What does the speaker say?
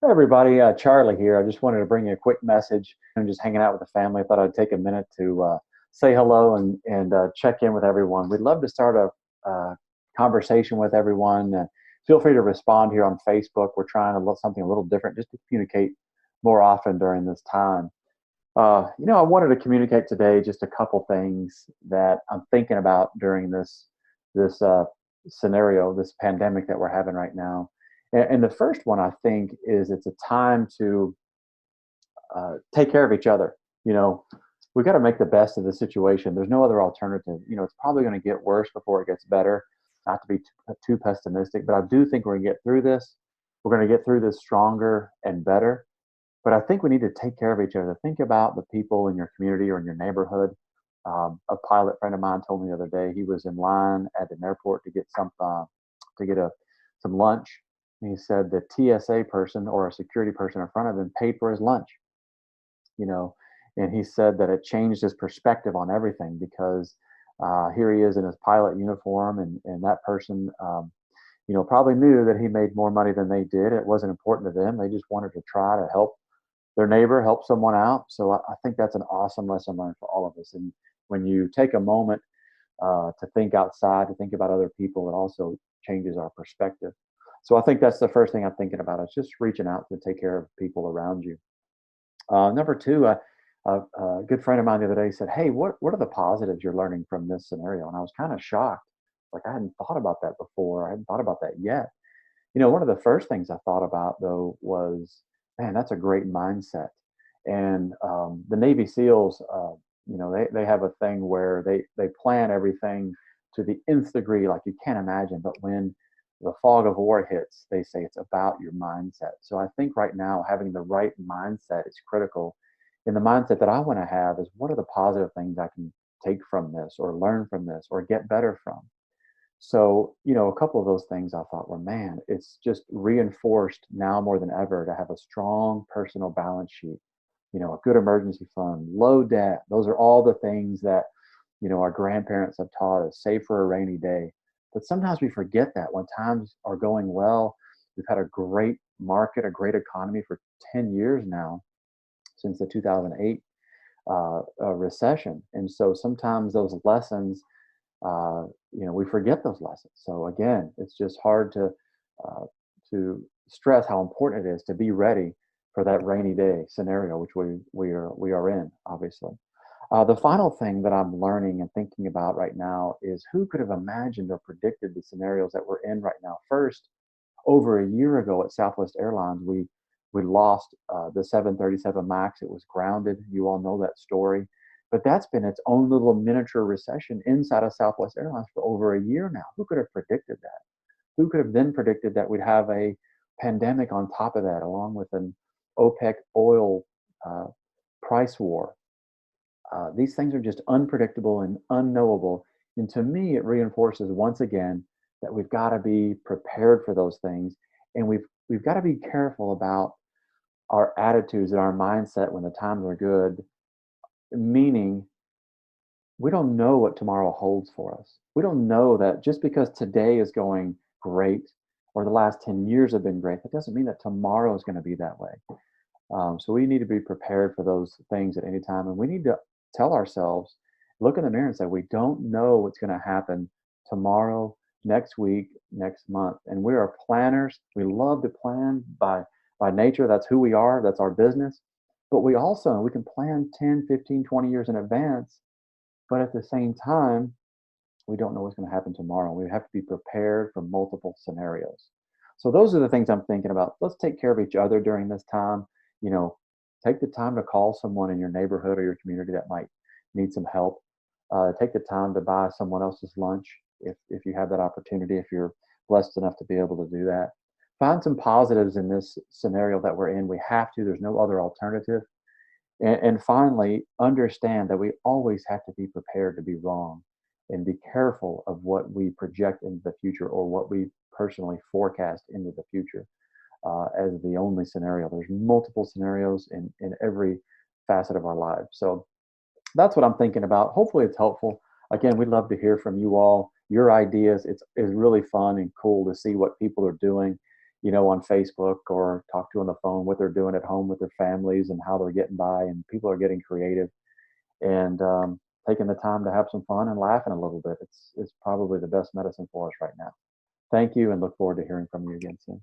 Hey everybody, Charlie here. I just wanted to bring you a quick message. I'm just hanging out with the family. I thought I'd take a minute to say hello and check in with everyone. We'd love to start a conversation with everyone. Feel free to respond here on Facebook. We're trying to look something a little different just to communicate more often during this time. I wanted to communicate today just a couple things that I'm thinking about during this scenario, this pandemic that we're having right now. And the first one I think is it's a time to take care of each other. You know, we got to make the best of the situation. There's no other alternative. It's probably going to get worse before it gets better. Not to be too pessimistic, but I do think we're going to get through this. We're going to get through this stronger and better. But I think we need to take care of each other. Think about the people in your community or in your neighborhood. A pilot friend of mine told me the other day he was in line at an airport to get some lunch. And he said the TSA person or a security person in front of him paid for his lunch. You know, and he said that it changed his perspective on everything because here he is in his pilot uniform, and that person, probably knew that he made more money than they did. It wasn't important to them. They just wanted to try to help their neighbor, help someone out. So I think that's an awesome lesson learned for all of us. And when you take a moment to think outside, to think about other people, it also changes our perspective. So I think that's the first thing I'm thinking about. It's just reaching out to take care of people around you. Number two, a good friend of mine the other day said, "Hey, what are the positives you're learning from this scenario?" And I was kind of shocked. Like I hadn't thought about that before. I hadn't thought about that yet. One of the first things I thought about though was, man, that's a great mindset. And the Navy SEALs, they have a thing where they plan everything to the nth degree, like you can't imagine. But when the fog of war hits, they say it's about your mindset. So I think right now having the right mindset is critical. And the mindset that I want to have is what are the positive things I can take from this or learn from this or get better from? So, a couple of those things I thought were, man, it's just reinforced now more than ever to have a strong personal balance sheet, a good emergency fund, low debt. Those are all the things that, our grandparents have taught us, save for a rainy day. But sometimes we forget that when times are going well. We've had a great market, a great economy for 10 years now, since the 2008 recession. And so sometimes those lessons we forget those lessons. So again, it's just hard uh, to stress how important it is to be ready for that rainy day scenario, which we are in, obviously. The final thing that I'm learning and thinking about right now is who could have imagined or predicted the scenarios that we're in right now. First, over a year ago at Southwest Airlines, we lost the 737 Max. It was grounded. You all know that story. But that's been its own little miniature recession inside of Southwest Airlines for over a year now. Who could have predicted that? Who could have then predicted that we'd have a pandemic on top of that, along with an OPEC oil uh, price war? These things are just unpredictable and unknowable. And to me, it reinforces once again that we've got to be prepared for those things, and we've got to be careful about our attitudes and our mindset when the times are good. Meaning, we don't know what tomorrow holds for us. We don't know that just because today is going great or the last 10 years have been great, that doesn't mean that tomorrow is going to be that way. So we need to be prepared for those things at any time. And we need to tell ourselves, look in the mirror and say, we don't know what's going to happen tomorrow, next week, next month. And we are planners. We love to plan by nature. That's who we are. That's our business. But we can plan 10, 15, 20 years in advance. But at the same time, we don't know what's going to happen tomorrow. We have to be prepared for multiple scenarios. So those are the things I'm thinking about. Let's take care of each other during this time. You know, take the time to call someone in your neighborhood or your community that might need some help. Take the time to buy someone else's lunch if you have that opportunity, if you're blessed enough to be able to do that. Find some positives in this scenario that we're in. We have to, there's no other alternative. And finally, understand that we always have to be prepared to be wrong and be careful of what we project into the future or what we personally forecast into the future as the only scenario. There's multiple scenarios in every facet of our lives. So that's what I'm thinking about. Hopefully, it's helpful. Again, we'd love to hear from you all, your ideas. It's really fun and cool to see what people are doing. on Facebook or talk to on the phone what they're doing at home with their families and how they're getting by. And people are getting creative and taking the time to have some fun and laughing a little bit. It's probably the best medicine for us right now. Thank you, and look forward to hearing from you again soon.